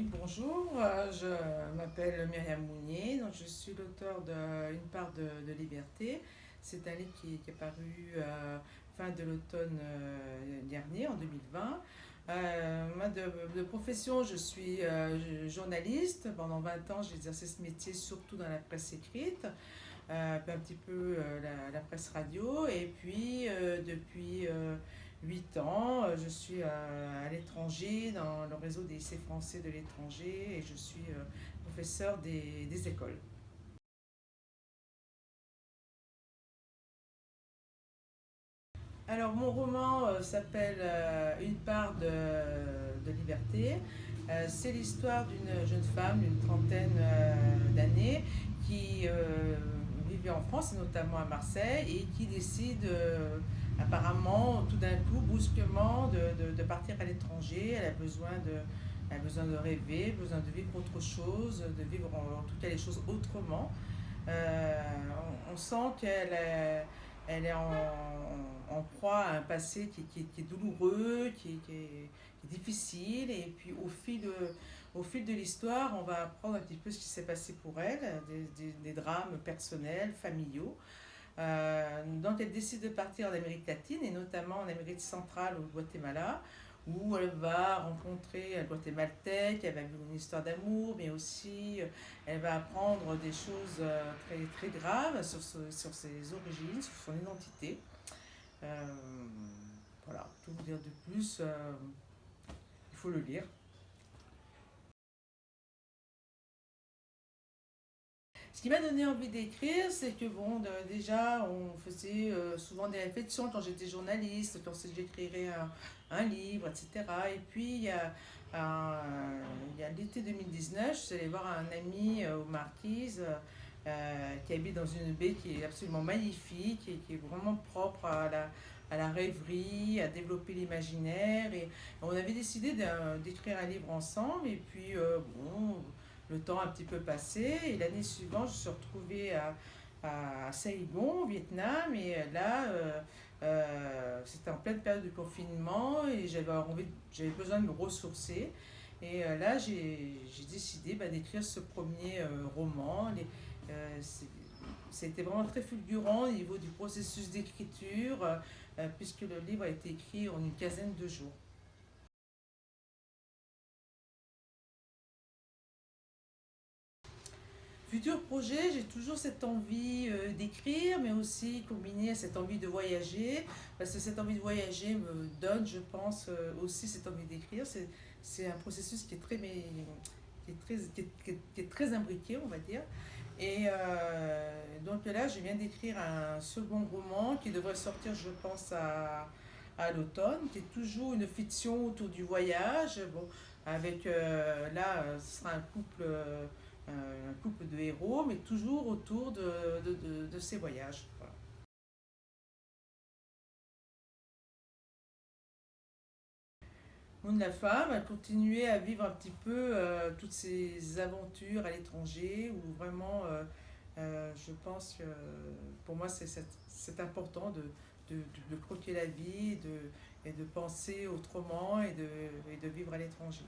Oui, bonjour, je m'appelle Myriam Mounier, donc je suis l'auteur de Une part de liberté. C'est un livre qui est paru fin de l'automne dernier, en 2020. Moi, de profession, je suis journaliste. Pendant 20 ans, j'ai exercé ce métier surtout dans la presse écrite, un petit peu la presse radio. Et puis, depuis 8 ans, je suis à l'étranger, dans le réseau des lycées français de l'étranger, et je suis professeur des écoles. Alors, mon roman s'appelle Une part de liberté. C'est l'histoire d'une jeune femme d'une trentaine d'années qui vivait en France, et notamment à Marseille, et qui décide apparemment tout d'un coup, brusquement, de partir à l'étranger. Elle a besoin de rêver, besoin de vivre autre chose, de vivre en tout cas les choses autrement. On sent elle est en proie à un passé qui est douloureux, qui est difficile. Et puis au fil de l'histoire, on va apprendre un petit peu ce qui s'est passé pour elle, des drames personnels, familiaux. Donc elle décide de partir en Amérique latine, et notamment en Amérique centrale, au Guatemala, où elle va rencontrer un Guatémaltèque. Elle va vivre une histoire d'amour, mais aussi elle va apprendre des choses très, très graves sur ses origines, sur son identité. Euh, voilà, tout vous dire de plus, il faut le lire. Ce qui m'a donné envie d'écrire, c'est que bon, déjà, on faisait souvent des réflexions quand j'étais journaliste, quand j'écrirais un livre, etc. Et puis, il y a l'été 2019, je suis allée voir un ami aux Marquises, qui habite dans une baie qui est absolument magnifique et qui est vraiment propre à la rêverie, à développer l'imaginaire. Et on avait décidé d'écrire un livre ensemble. Et puis, bon, le temps a un petit peu passé, et l'année suivante, je me suis retrouvée à Saigon, au Vietnam. Et là, c'était en pleine période de confinement, et j'avais besoin de me ressourcer. Et là, j'ai décidé d'écrire ce premier roman. C'était vraiment très fulgurant au niveau du processus d'écriture, puisque le livre a été écrit en une quinzaine de jours. Futur projet, j'ai toujours cette envie d'écrire, mais aussi combinée à cette envie de voyager, parce que cette envie de voyager me donne, je pense, aussi cette envie d'écrire. C'est un processus qui est qui est très imbriqué, on va dire. Et donc là, je viens d'écrire un second roman qui devrait sortir, je pense, à l'automne, qui est toujours une fiction autour du voyage. Bon, avec là, ce sera un couple de héros, mais toujours autour de ces voyages. Voilà. Monde de la femme a continué à vivre un petit peu toutes ces aventures à l'étranger, où vraiment, je pense que pour moi, c'est important de croquer la vie, et de penser autrement, et de vivre à l'étranger.